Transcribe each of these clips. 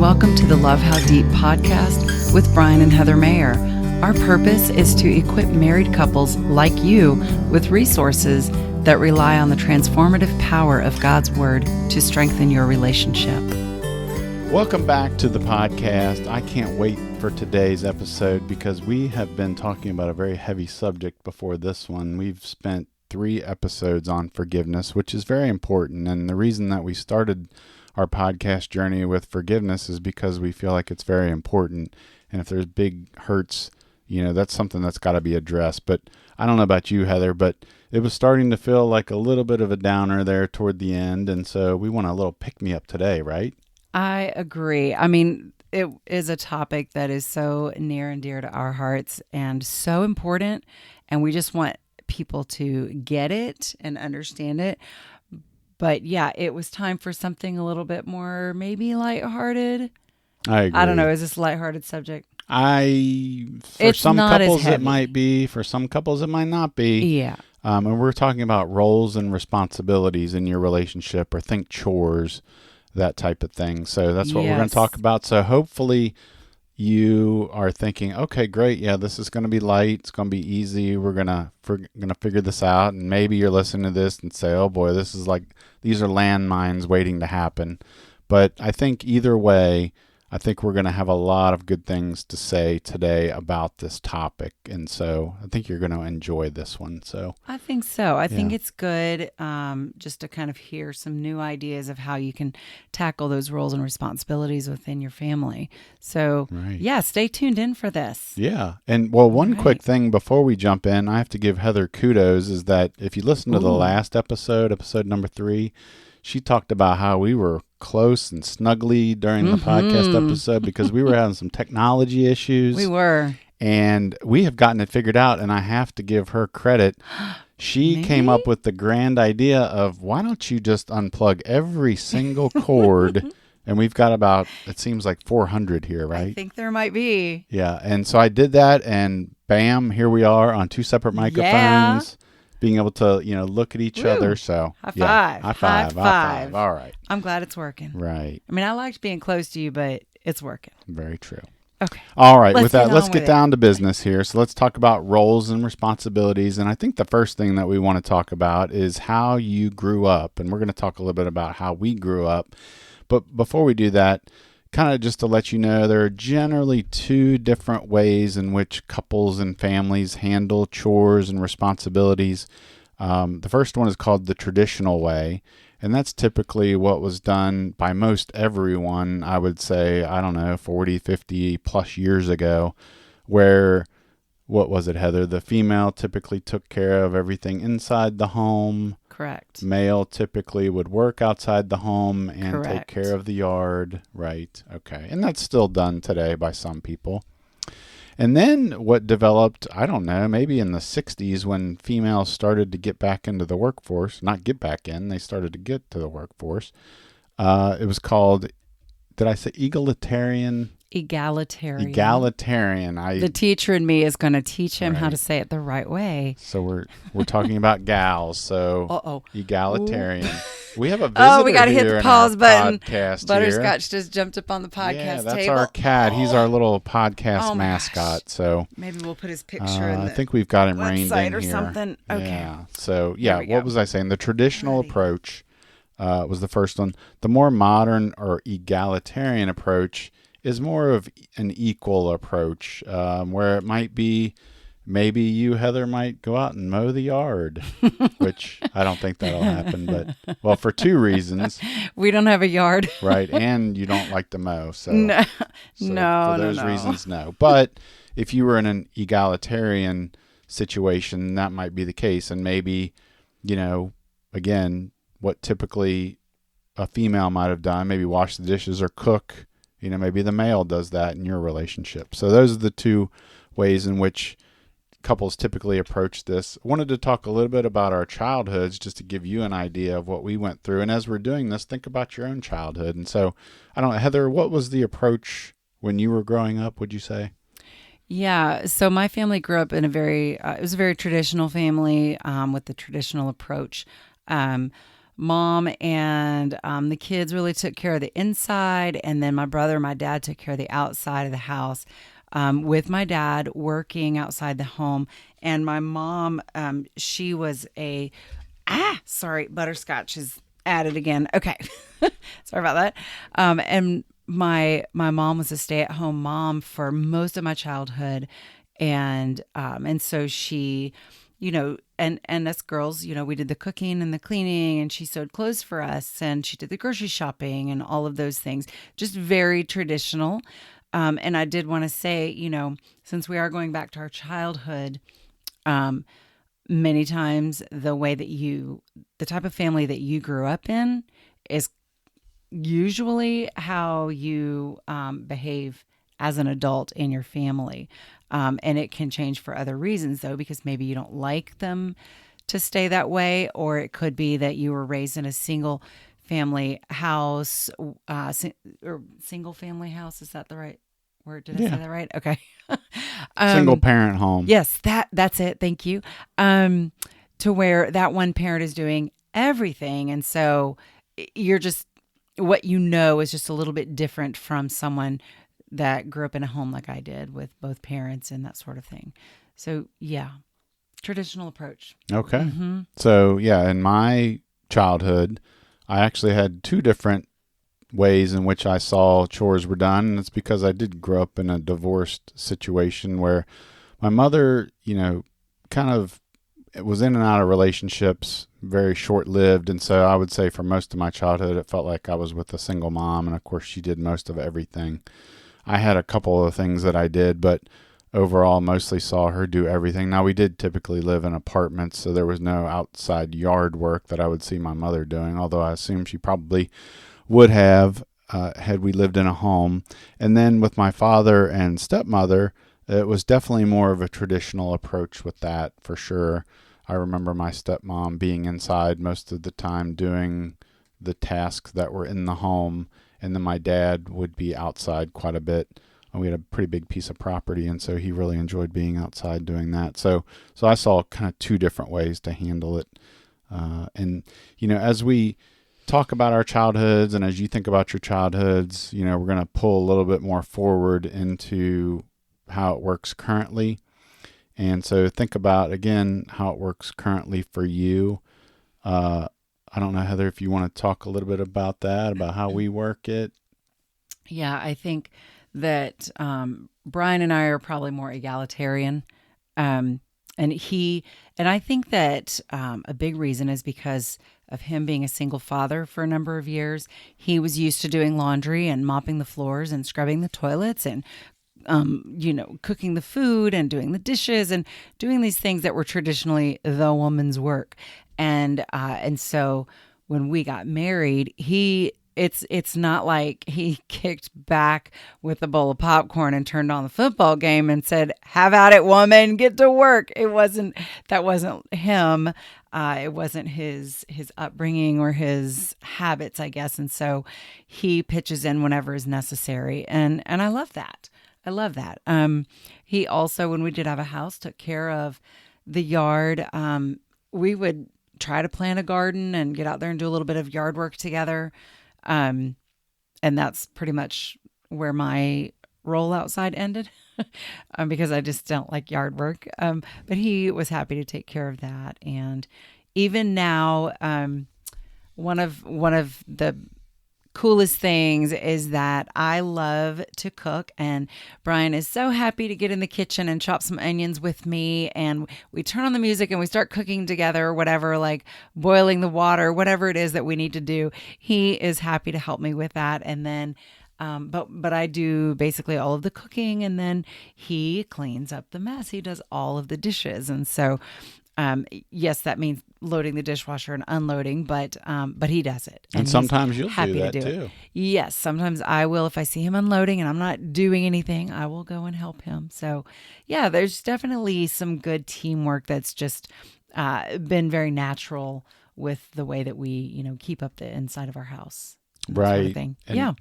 welcome to the Love How Deep podcast with Brian and Heather Mayer. Our purpose is to equip married couples like you with resources that rely on the transformative power of God's Word to strengthen your relationship. Welcome back to the podcast. I can't wait for today's episode because we have been talking about a very heavy subject before this one. We've spent 3 episodes on forgiveness, which is very important. And the reason that we started our podcast journey with forgiveness is because we feel like it's very important. And if there's big hurts, that's something that's got to be addressed. But I don't know about you, Heather, but it was starting to feel like a little bit of a downer there toward the end. And so we want a little pick-me-up today, right? I agree. I mean, it is a topic that is so near and dear to our hearts and so important. And we just want people to get it and understand it. But yeah, it was time for something a little bit more maybe lighthearted. I agree. I don't know. Is this a lighthearted subject? For some couples it might be. For some couples it might not be. Yeah. And we're talking about roles and responsibilities in your relationship, or think chores, that type of thing. So that's what we're going to talk about. So hopefully you are thinking, okay, great. Yeah, this is going to be light. It's going to be easy. We're going to figure this out. And maybe you're listening to this and say, oh boy, these are landmines waiting to happen. But I think either way, I think we're going to have a lot of good things to say today about this topic. And so I think you're going to enjoy this one. So I think so. I think it's good just to kind of hear some new ideas of how you can tackle those roles and responsibilities within your family. So stay tuned in for this. Yeah. And one quick thing before we jump in, I have to give Heather kudos is that if you listen to the last episode number 3, she talked about how we were close and snuggly during the podcast episode because we were having some technology issues. We were. And we have gotten it figured out, and I have to give her credit. She came up with the grand idea of, why don't you just unplug every single cord? And we've got about, it seems like 400 here, right? I think there might be. Yeah. And so I did that, and bam, here we are on 2 separate microphones. Being able to, look at each other. So High five. High five. All right. I'm glad it's working. Right. I mean, I liked being close to you, but it's working. Very true. Okay. All right. Let's get down to business here. So let's talk about roles and responsibilities. And I think the first thing that we want to talk about is how you grew up. And we're going to talk a little bit about how we grew up. But before we do that, kind of just to let you know, there are generally 2 different ways in which couples and families handle chores and responsibilities. The first one is called the traditional way, and that's typically what was done by most everyone, I would say, 40, 50 plus years ago, where, what was it, Heather? The female typically took care of everything inside the home. Correct. Male typically would work outside the home and take care of the yard. Right. Okay. And that's still done today by some people. And then what developed, I don't know, maybe in the 60s when females started to get back into the workforce, not get back in, they started to get to the workforce. It was called, did I say egalitarian? Egalitarian. The teacher in me is going to teach him how to say it the right way. So we're talking about gals. So egalitarian. We have a visitor. We got to hit the pause button. Butterscotch here. just jumped up on the podcast table. That's our cat. He's our little podcast mascot. So maybe we'll put his picture in the I think we've got him reined in or here. Something. Okay. Yeah. So what was I saying? The traditional approach was the first one. The more modern or egalitarian approach is more of an equal approach, where it might be, maybe you, Heather, might go out and mow the yard, which I don't think that'll happen, but, for 2 reasons. We don't have a yard. Right, and you don't like to mow, so. No. For those reasons, no. But if you were in an egalitarian situation, that might be the case, and maybe, again, what typically a female might have done, maybe wash the dishes or cook. Maybe the male does that in your relationship. So those are the 2 ways in which couples typically approach this. I wanted to talk a little bit about our childhoods just to give you an idea of what we went through. And as we're doing this, think about your own childhood. And so, I don't know, Heather, what was the approach when you were growing up, would you say? Yeah. So my family grew up in it was a very traditional family with the traditional approach. mom and the kids really took care of the inside, and then my brother and my dad took care of the outside of the house. With my dad working outside the home, and my mom, she was sorry, butterscotch is added again. Okay, sorry about that. And my mom was a stay-at-home mom for most of my childhood, and so she, and us girls, we did the cooking and the cleaning, and she sewed clothes for us, and she did the grocery shopping and all of those things. Just very traditional. And I did want to say, since we are going back to our childhood, many times the type of family that you grew up in is usually how you behave as an adult in your family. And it can change for other reasons, though, because maybe you don't like them to stay that way, or it could be that you were raised in a single family house, or single family house. Is that the right word? Did I say that right? Okay. Single parent home. Yes, that's it. Thank you. To where that one parent is doing everything. And so you're just, what is just a little bit different from someone that grew up in a home like I did with both parents and that sort of thing. So yeah, traditional approach. Okay. Mm-hmm. So yeah, in my childhood, I actually had two different ways in which I saw chores were done. And it's because I did grow up in a divorced situation where my mother, kind of was in and out of relationships, very short-lived. And so I would say for most of my childhood, it felt like I was with a single mom. And of course, she did most of everything. I had a couple of things that I did, but overall mostly saw her do everything. Now, we did typically live in apartments, so there was no outside yard work that I would see my mother doing, although I assume she probably would have had we lived in a home. And then with my father and stepmother, it was definitely more of a traditional approach with that, for sure. I remember my stepmom being inside most of the time doing the tasks that were in the home, and then my dad would be outside quite a bit. We had a pretty big piece of property, and so he really enjoyed being outside doing that. So I saw kind of two different ways to handle it. And as we talk about our childhoods, and as you think about your childhoods, we're going to pull a little bit more forward into how it works currently. And so think about, again, how it works currently for you. I don't know, Heather, if you want to talk a little bit about that, about how we work it. Yeah, I think that Brian and I are probably more egalitarian. And I think that a big reason is because of him being a single father for a number of years. He was used to doing laundry and mopping the floors and scrubbing the toilets and cooking the food and doing the dishes and doing these things that were traditionally the woman's work. And so when we got married, it's not like he kicked back with a bowl of popcorn and turned on the football game and said, "Have at it, woman, get to work." That wasn't him. It wasn't his upbringing or his habits, I guess. And so he pitches in whenever is necessary. And I love that. He also, when we did have a house, took care of the yard. We would try to plant a garden and get out there and do a little bit of yard work together. And that's pretty much where my role outside ended because I just don't like yard work. But he was happy to take care of that. And even now, one of the coolest things is that I love to cook, and Brian is so happy to get in the kitchen and chop some onions with me, and we turn on the music and we start cooking together or whatever, like boiling the water, whatever it is that we need to do. He is happy to help me with that. And then but I do basically all of the cooking, and then he cleans up the mess. He does all of the dishes. And so yes, that means loading the dishwasher and unloading, but he does it. And sometimes you'll do that too. Yes, sometimes I will. If I see him unloading and I'm not doing anything, I will go and help him. So yeah, there's definitely some good teamwork that's just been very natural with the way that we, keep up the inside of our house. Right. Sort of thing. Yeah.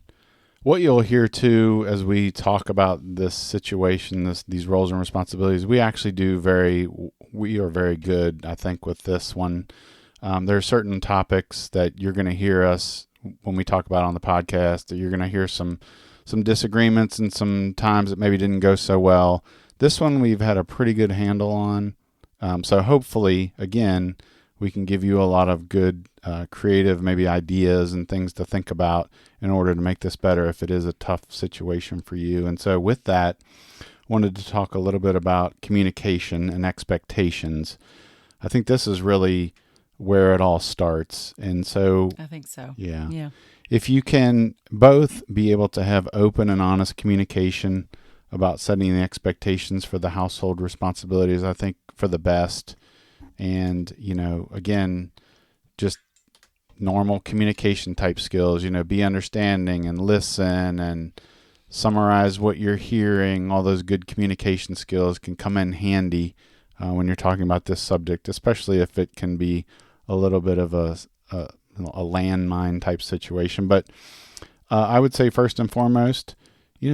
What you'll hear too, as we talk about this situation, these roles and responsibilities, we are very good, I think, with this one. There are certain topics that you're going to hear us when we talk about on the podcast, that you're going to hear some disagreements and some times that maybe didn't go so well. This one we've had a pretty good handle on. So hopefully, again, we can give you a lot of good creative maybe ideas and things to think about in order to make this better if it is a tough situation for you. And so with that, wanted to talk a little bit about communication and expectations. I think this is really where it all starts. And so I think so. Yeah. If you can both be able to have open and honest communication about setting the expectations for the household responsibilities, I think for the best. And, again, just normal communication type skills, be understanding and listen and summarize what you're hearing. All those good communication skills can come in handy when you're talking about this subject, especially if it can be a little bit of a landmine type situation. But I would say first and foremost,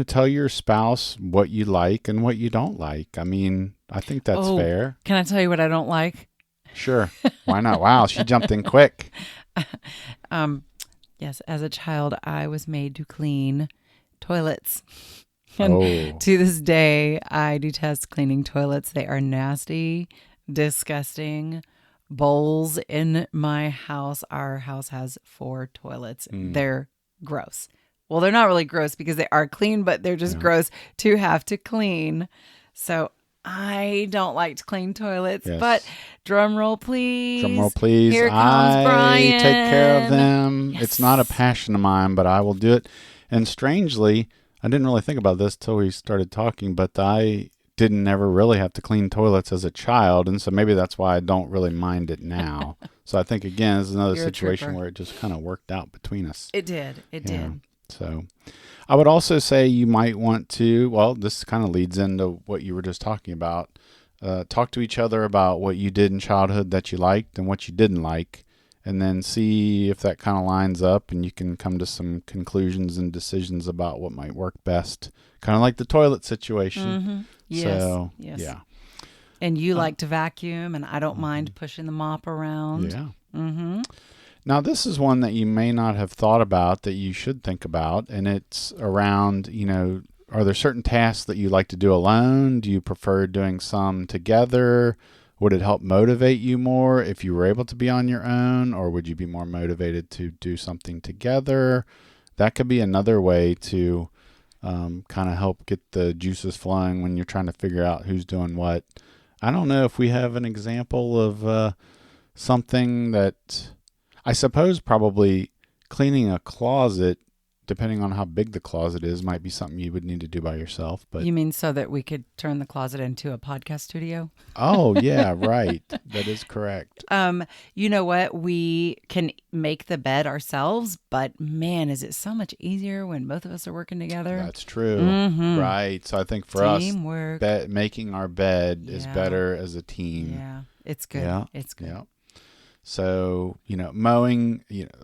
tell your spouse what you like and what you don't like. I mean, I think that's fair. Can I tell you what I don't like? Sure. Why not? Wow, she jumped in quick. Yes, as a child, I was made to clean toilets. And to this day, I detest cleaning toilets. They are nasty, disgusting bowls in my house. Our house has 4 toilets. They're gross. Well, they're not really gross because they are clean, but they're just gross to have to clean. So I don't like to clean toilets, but drum roll, please. Drum roll, please. Here comes Brian. I take care of them. Yes. It's not a passion of mine, but I will do it. And strangely, I didn't really think about this till we started talking, but I didn't ever really have to clean toilets as a child, and so maybe that's why I don't really mind it now. So I think, again, this is another situation where it just kind of worked out between us. It did. It did. So I would also say you might want to, well, this kind of leads into what you were just talking about. Talk to each other about what you did in childhood that you liked and what you didn't like, and then see if that kind of lines up and you can come to some conclusions and decisions about what might work best. Kind of like the toilet situation. Mm-hmm. Yes. So, yes. Yeah. And you like to vacuum, and I don't mind pushing the mop around. Yeah. Mm-hmm. Now, this is one that you may not have thought about that you should think about, and it's around, are there certain tasks that you like to do alone? Do you prefer doing some together? Would it help motivate you more if you were able to be on your own, or would you be more motivated to do something together? That could be another way to kind of help get the juices flowing when you're trying to figure out who's doing what. I don't know if we have an example of something that, I suppose probably cleaning a closet, depending on how big the closet is, might be something you would need to do by yourself. But you mean so that we could turn the closet into a podcast studio? Oh, yeah, right. That is correct. You know what? We can make the bed ourselves, but man, is it so much easier when both of us are working together? That's true. Mm-hmm. Right. So I think for Teamwork. us, making our bed is better as a team. Yeah, it's good. Yeah. It's good. Yeah. So, mowing,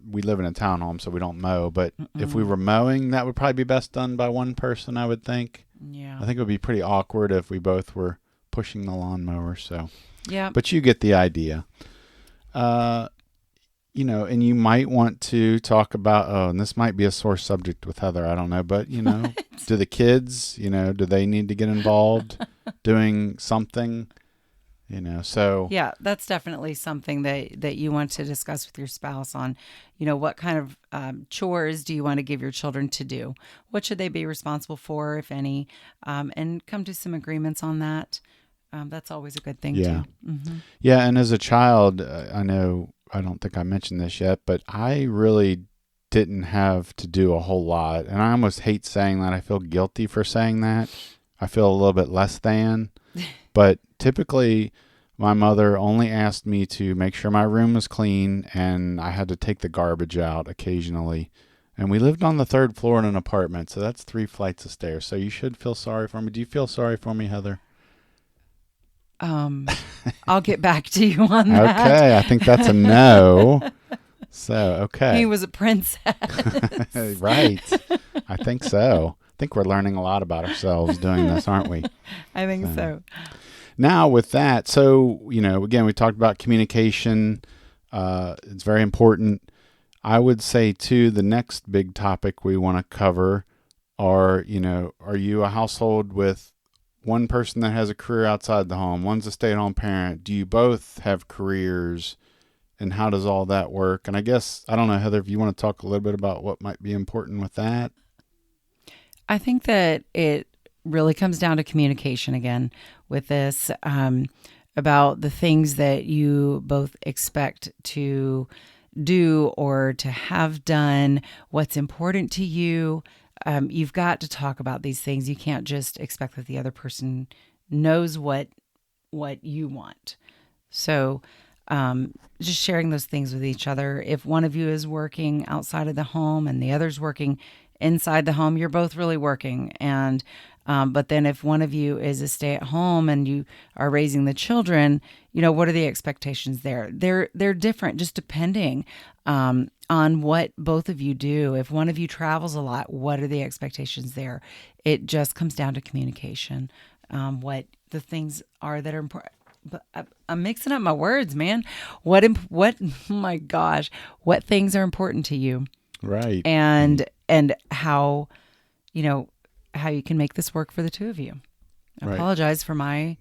we live in a townhome, so we don't mow. But if we were mowing, that would probably be best done by one person, I would think. Yeah. I think it would be pretty awkward if we both were pushing the lawnmower. So, yeah. But you get the idea. And you might want to talk about, and this might be a sore subject with Heather, I don't know. But, do the kids, do they need to get involved doing something? So yeah, that's definitely something that you want to discuss with your spouse on, what kind of chores do you want to give your children to do? What should they be responsible for, if any? And come to some agreements on that. That's always a good thing too. Mm-hmm. Yeah. And as a child, I don't think I mentioned this yet, but I really didn't have to do a whole lot. And I almost hate saying that. I feel guilty for saying that. I feel a little bit less than. But typically, my mother only asked me to make sure my room was clean, and I had to take the garbage out occasionally. And we lived on the 3rd floor in an apartment, so that's 3 flights of stairs. So you should feel sorry for me. Do you feel sorry for me, Heather? I'll get back to you on that. Okay, I think that's a no. So, okay. He was a princess. Right. I think so. I think we're learning a lot about ourselves doing this, aren't we? I think so. Now with that, so, again, we talked about communication. It's very important. I would say too, the next big topic we want to cover are you a household with one person that has a career outside the home, one's a stay-at-home parent? Do you both have careers, and how does all that work? And I guess, I don't know, Heather, if you want to talk a little bit about what might be important with that. I think that it really comes down to communication again with this, about the things that you both expect to do or to have done, what's important to you. You've got to talk about these things. You can't just expect that the other person knows what you want. So just sharing those things with each other. If one of you is working outside of the home and the other's working inside the home, you're both really working. And but then if one of you is a stay-at-home and you are raising the children, what are the expectations there? They're different, just depending on what both of you do. If one of you travels a lot, what are the expectations there? It just comes down to communication. What the things are that are important. But I'm mixing up my words, man. What? Oh my gosh! What things are important to you? Right. And how, how you can make this work for the two of you. I apologize for my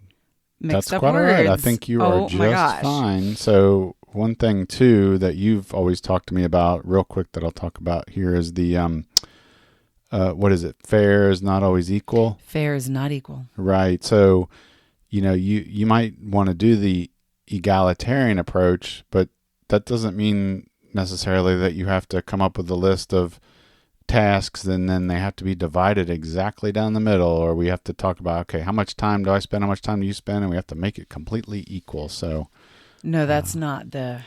mixed up words. That's quite all right. I think you are just fine. So one thing too that you've always talked to me about, real quick, that I'll talk about here is the what is it? Fair is not always equal. Fair is not equal. Right. So you might want to do the egalitarian approach, but that doesn't mean necessarily that you have to come up with a list of tasks and then they have to be divided exactly down the middle, or we have to talk about, okay, how much time do I spend, how much time do you spend, and we have to make it completely equal. So no, that's not the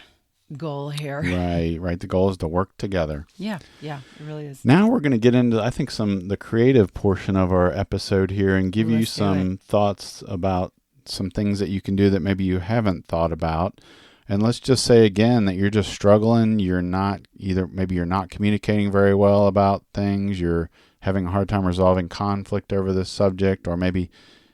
goal here. Right. The goal is to work together. Yeah, it really is. Now we're going to get into, I think, the creative portion of our episode here and give you some thoughts about some things that you can do that maybe you haven't thought about. And let's just say again that you're just struggling. Maybe you're not communicating very well about things. You're having a hard time resolving conflict over this subject, or maybe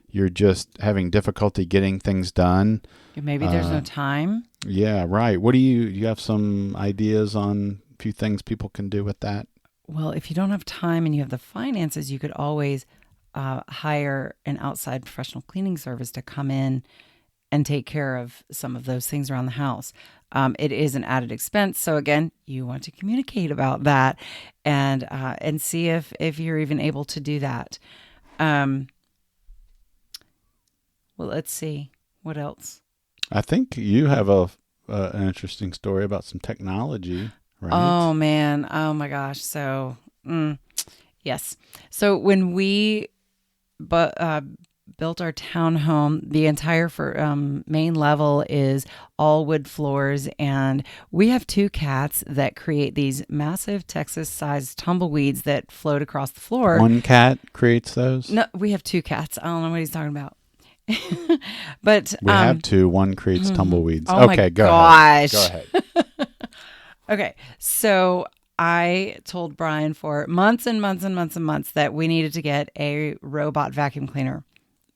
you're just having difficulty getting things done. Maybe there's no time. Yeah, right. Do you have some ideas on a few things people can do with that? Well, if you don't have time and you have the finances, you could always hire an outside professional cleaning service to come in and take care of some of those things around the house. It is an added expense. So again, you want to communicate about that and see if you're even able to do that. Well, let's see. What else? I think you have an interesting story about some technology, right? Oh, man. Oh, my gosh. So, yes. So when we built our townhome, the entire main level is all wood floors, and we have 2 cats that create these massive Texas-sized tumbleweeds that float across the floor. One cat creates those? No, we have 2 cats. I don't know what he's talking about. But we have 2. One creates tumbleweeds. Oh okay, my go gosh. ahead. Go ahead. Okay, so I told Brian for months and months and months and months that we needed to get a robot vacuum cleaner,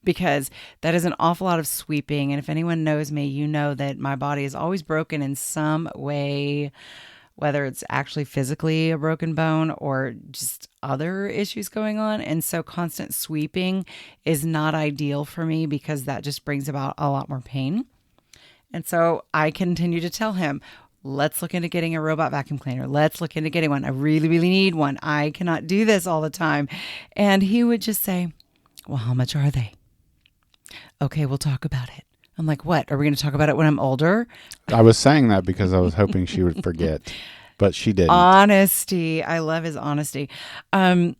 because that is an awful lot of sweeping. And if anyone knows me, you know that my body is always broken in some way, whether it's actually physically a broken bone or just other issues going on. And so constant sweeping is not ideal for me, because that just brings about a lot more pain. And so I continue to tell him, let's look into getting a robot vacuum cleaner. Let's look into getting one. I really, really need one. I cannot do this all the time. And he would just say, well, how much are they? Okay, we'll talk about it. I'm like, what? Are we going to talk about it when I'm older? I was saying that because I was hoping she would forget, but she didn't. Honesty. I love his honesty. And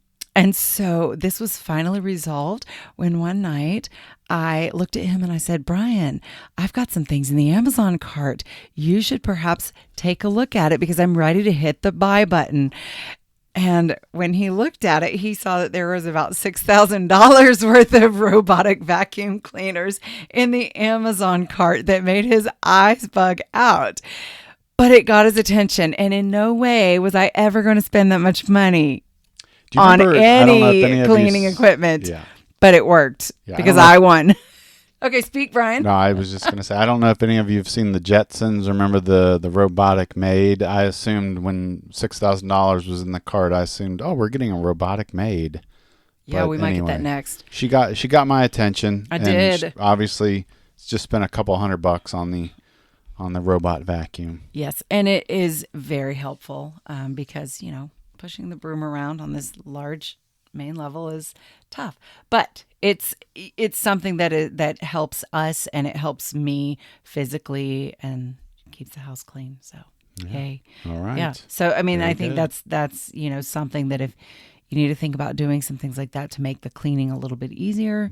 so this was finally resolved when one night I looked at him and I said, Brian, I've got some things in the Amazon cart. You should perhaps take a look at it, because I'm ready to hit the buy button. And when he looked at it, he saw that there was about $6,000 worth of robotic vacuum cleaners in the Amazon cart that made his eyes bug out. But it got his attention, and in no way was I ever going to spend that much money on any cleaning equipment. Yeah. But it worked, Yeah, because I won. Okay, speak, Brian. No, I was just going to say, I don't know if any of you have seen the Jetsons. Remember the robotic maid? I assumed when $6,000 was in the cart, I assumed, oh, we're getting a robotic maid. Yeah, But we might get that next. She got my attention. I did. Obviously, just spent a couple $100 on the robot vacuum. Yes, and it is very helpful because, pushing the broom around on this large main level is tough. But it's something that helps us, and it helps me physically and keeps the house clean. So, yay. All right. Yeah. So, I mean, Very I think good. that's something that if you need to think about doing some things like that to make the cleaning a little bit easier,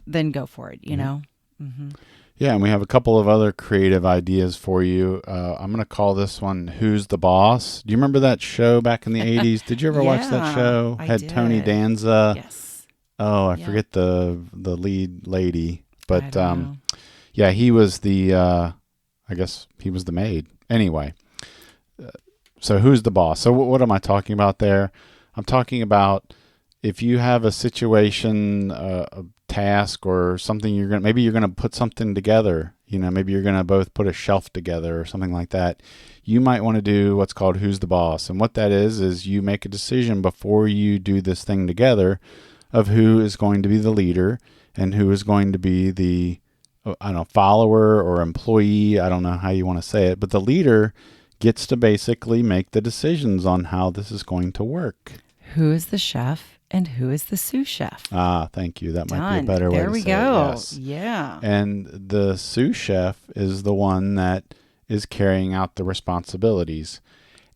then go for it, know? Mm-hmm. Yeah, and we have a couple of other creative ideas for you. I'm going to call this one Who's the Boss? Do you remember that show back in the 80s? Did you ever watch that show? I Had did. Tony Danza. Yes. Oh, I forget the lead lady. But I don't know. yeah, he was I guess he was the maid. Anyway, so who's the boss? So what am I talking about there? I'm talking about if you have a situation, a task or something maybe you're gonna put something together. Maybe you're gonna both put a shelf together or something like that. You might want to do what's called Who's the Boss, and what that is you make a decision before you do this thing together of who is going to be the leader and who is going to be the follower or employee. I don't know how you want to say it, but the leader gets to basically make the decisions on how this is going to work. Who is the chef and who is the sous chef? Ah, thank you. That might be a Done. better way There to we say go. it. Yes. Yeah. And the sous chef is the one that is carrying out the responsibilities.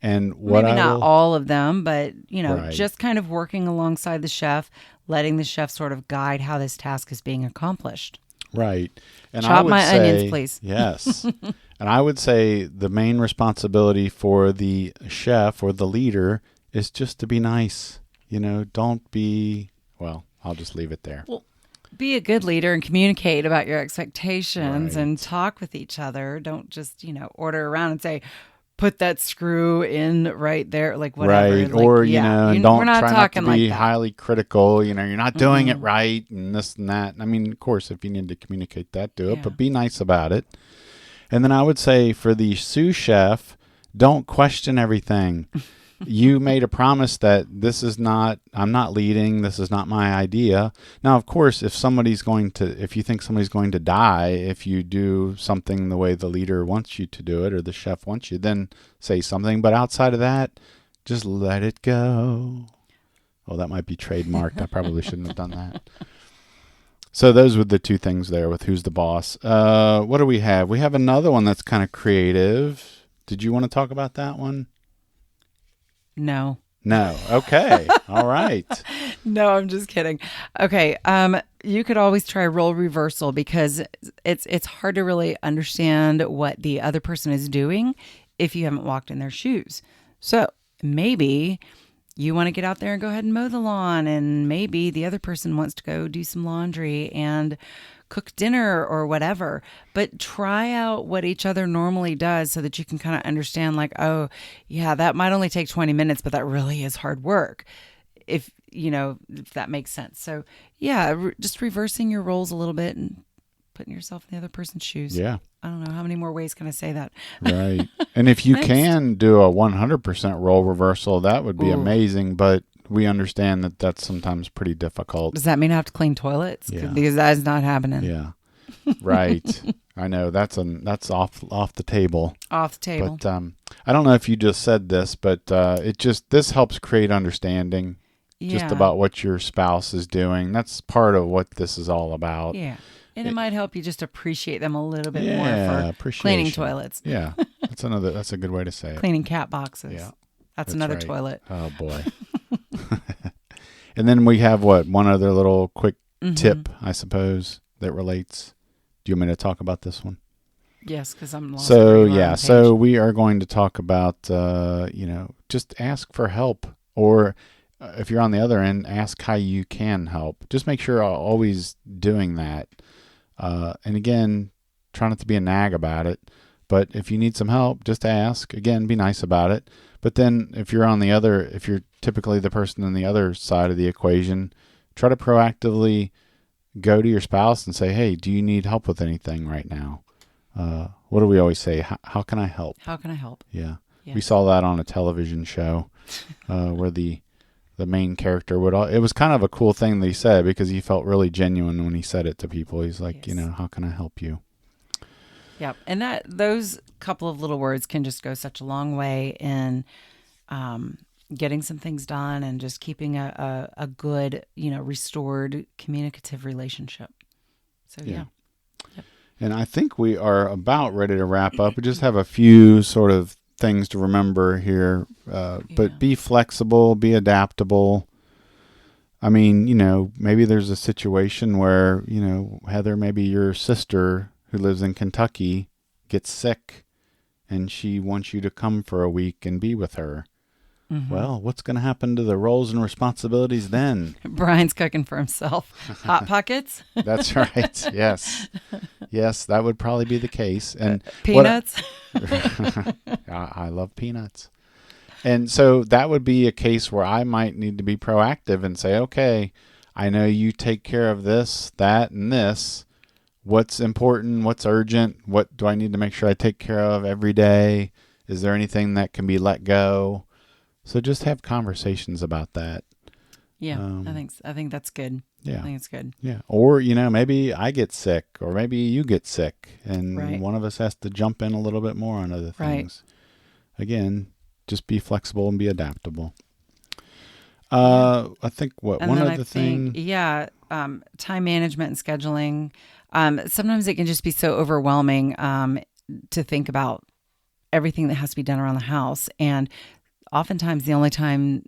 And what Maybe not all of them, but Right. just kind of working alongside the chef, letting the chef sort of guide how this task is being accomplished. Right. And Chop I would my say, onions, please. Yes. And I would say the main responsibility for the chef or the leader is just to be nice. Don't be, well, I'll just leave it there. Well, be a good leader and communicate about your expectations Right. and talk with each other. Don't just, order around and say, put that screw in right there, like whatever. Right. Like, Or, we're don't not try not to talking be like that. highly critical. You're not doing it right and this and that. I mean, of course, if you need to communicate that, do it, Yeah. but be nice about it. And then I would say for the sous chef, don't question everything. You made a promise that I'm not leading, this is not my idea. Now, of course, if you think somebody's going to die, if you do something the way the leader wants you to do it or the chef wants you, then say something. But outside of that, just let it go. Oh, that might be trademarked. I probably shouldn't have done that. So those were the two things there with Who's the Boss. What do we have? We have another one that's kind of creative. Did you want to talk about that one? No. No. Okay. All right. No, I'm just kidding. Okay. You could always try role reversal because it's hard to really understand what the other person is doing if you haven't walked in their shoes. So maybe you want to get out there and go ahead and mow the lawn, and maybe the other person wants to go do some laundry and cook dinner or whatever, but try out what each other normally does so that you can kind of understand, like, oh yeah, that might only take 20 minutes, but that really is hard work. If that makes sense. So yeah, just reversing your roles a little bit and putting yourself in the other person's shoes. Yeah. I don't know how many more ways can I say that. Right. And if you Next. can do a 100% role reversal, that would be Ooh. amazing, but we understand that that's sometimes pretty difficult. Does that mean I have to clean toilets? Yeah. Because that is not happening. Yeah. Right. I know that's off the table. Off the table. But I don't know if you just said this, but this helps create understanding just about what your spouse is doing. That's part of what this is all about. Yeah. And it might help you just appreciate them a little bit more for appreciation. cleaning toilets. Yeah. That's a good way to say it. Cleaning cat boxes. Yeah. That's another right. toilet. Oh boy. And then we have one other little quick tip, I suppose, that relates. Do you want me to talk about this one? Yes, because I'm lost. So yeah, so we are going to talk about just ask for help, or if you're on the other end, ask how you can help. Just make sure always doing that. And again, try not to be a nag about it. But if you need some help, just ask. Again, be nice about it. But then if you're typically the person on the other side of the equation, try to proactively go to your spouse and say, hey, do you need help with anything right now? What do we always say? How can I help? How can I help? Yeah. Yes. We saw that on a television show where the main character it was kind of a cool thing that he said, because he felt really genuine when he said it to people. He's like, Yes. how can I help you? Yeah. And those couple of little words can just go such a long way in getting some things done and just keeping a good, restored communicative relationship. So, yeah. Yep. And I think we are about ready to wrap up. We just have a few sort of things to remember here, but be flexible, be adaptable. I mean, maybe there's a situation where, Heather, maybe your sister who lives in Kentucky gets sick and she wants you to come for a week and be with her. Mm-hmm. Well, what's going to happen to the roles and responsibilities then? Brian's cooking for himself. Hot Pockets? That's right. Yes. Yes, that would probably be the case. And peanuts? I love peanuts. And so that would be a case where I might need to be proactive and say, okay, I know you take care of this, that, and this. What's important? What's urgent? What do I need to make sure I take care of every day? Is there anything that can be let go? So just have conversations about that. Yeah, I think that's good. Yeah. I think it's good. Yeah. Or, maybe I get sick, or maybe you get sick, and one of us has to jump in a little bit more on other things. Right. Again, just be flexible and be adaptable. I think one other thing. Yeah. Time management and scheduling. Sometimes it can just be so overwhelming to think about everything that has to be done around the house. And oftentimes the only time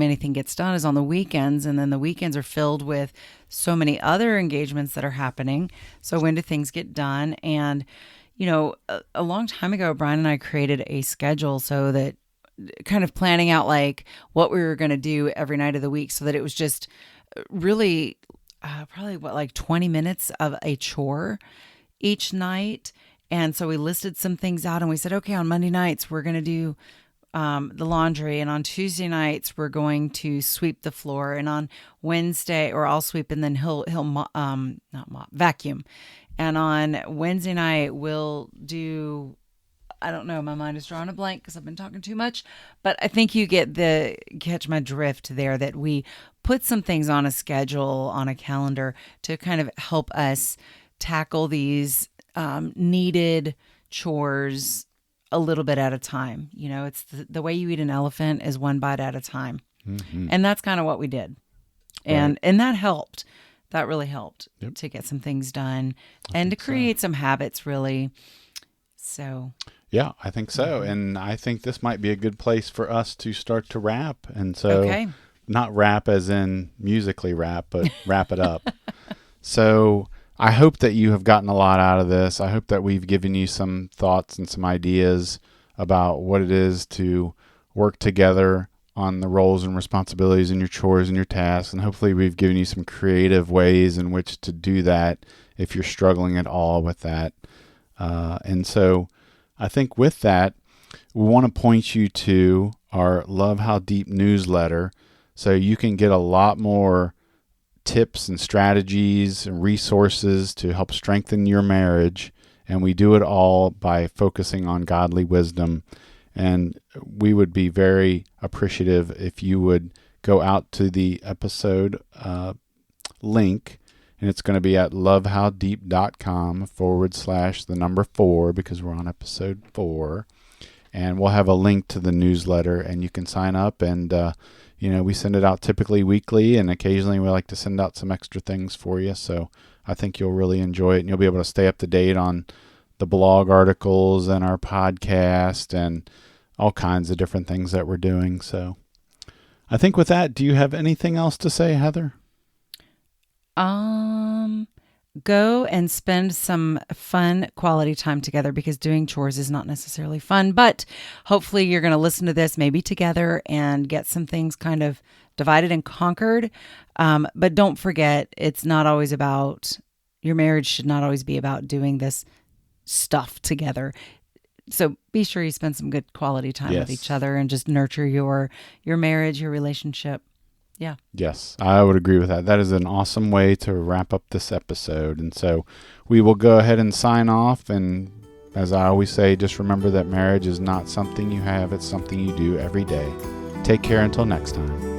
anything gets done is on the weekends, and then the weekends are filled with so many other engagements that are happening. So when do things get done? And, a long time ago, Brian and I created a schedule so that kind of planning out like what we were going to do every night of the week, so that it was just really probably 20 minutes of a chore each night. And so we listed some things out and we said, okay, on Monday nights, we're going to do the laundry, and on Tuesday nights we're going to sweep the floor, and on Wednesday, or I'll sweep and then he'll vacuum, and on Wednesday night we'll do, I don't know, my mind is drawing a blank because I've been talking too much, but I think you catch my drift there, that we put some things on a schedule, on a calendar, to kind of help us tackle these needed chores a little bit at a time. It's the way you eat an elephant is one bite at a time. Mm-hmm. And that's kind of what we did. And that helped. That really helped to get some things done and to create some habits, really. So. Yeah, I think so. Mm-hmm. And I think this might be a good place for us to start to wrap. And so not rap as in musically rap, but wrap it up. So I hope that you have gotten a lot out of this. I hope that we've given you some thoughts and some ideas about what it is to work together on the roles and responsibilities and your chores and your tasks. And hopefully we've given you some creative ways in which to do that if you're struggling at all with that. And so I think with that, we want to point you to our Love How Deep newsletter, so you can get a lot more tips and strategies and resources to help strengthen your marriage. And we do it all by focusing on godly wisdom. And we would be very appreciative if you would go out to the episode link, and it's going to be at lovehowdeep.com/4, because we're on episode 4. And we'll have a link to the newsletter, and you can sign up. And we send it out typically weekly, and occasionally we like to send out some extra things for you. So I think you'll really enjoy it, and you'll be able to stay up to date on the blog articles and our podcast and all kinds of different things that we're doing. So I think with that, do you have anything else to say, Heather? Go and spend some fun quality time together, because doing chores is not necessarily fun, but hopefully you're going to listen to this maybe together and get some things kind of divided and conquered. But don't forget, it's not always about, your marriage should not always be about doing this stuff together. So be sure you spend some good quality time with each other and just nurture your marriage, your relationship. Yeah. Yes, I would agree with that. That is an awesome way to wrap up this episode. And so we will go ahead and sign off. And as I always say, just remember that marriage is not something you have, it's something you do every day. Take care until next time.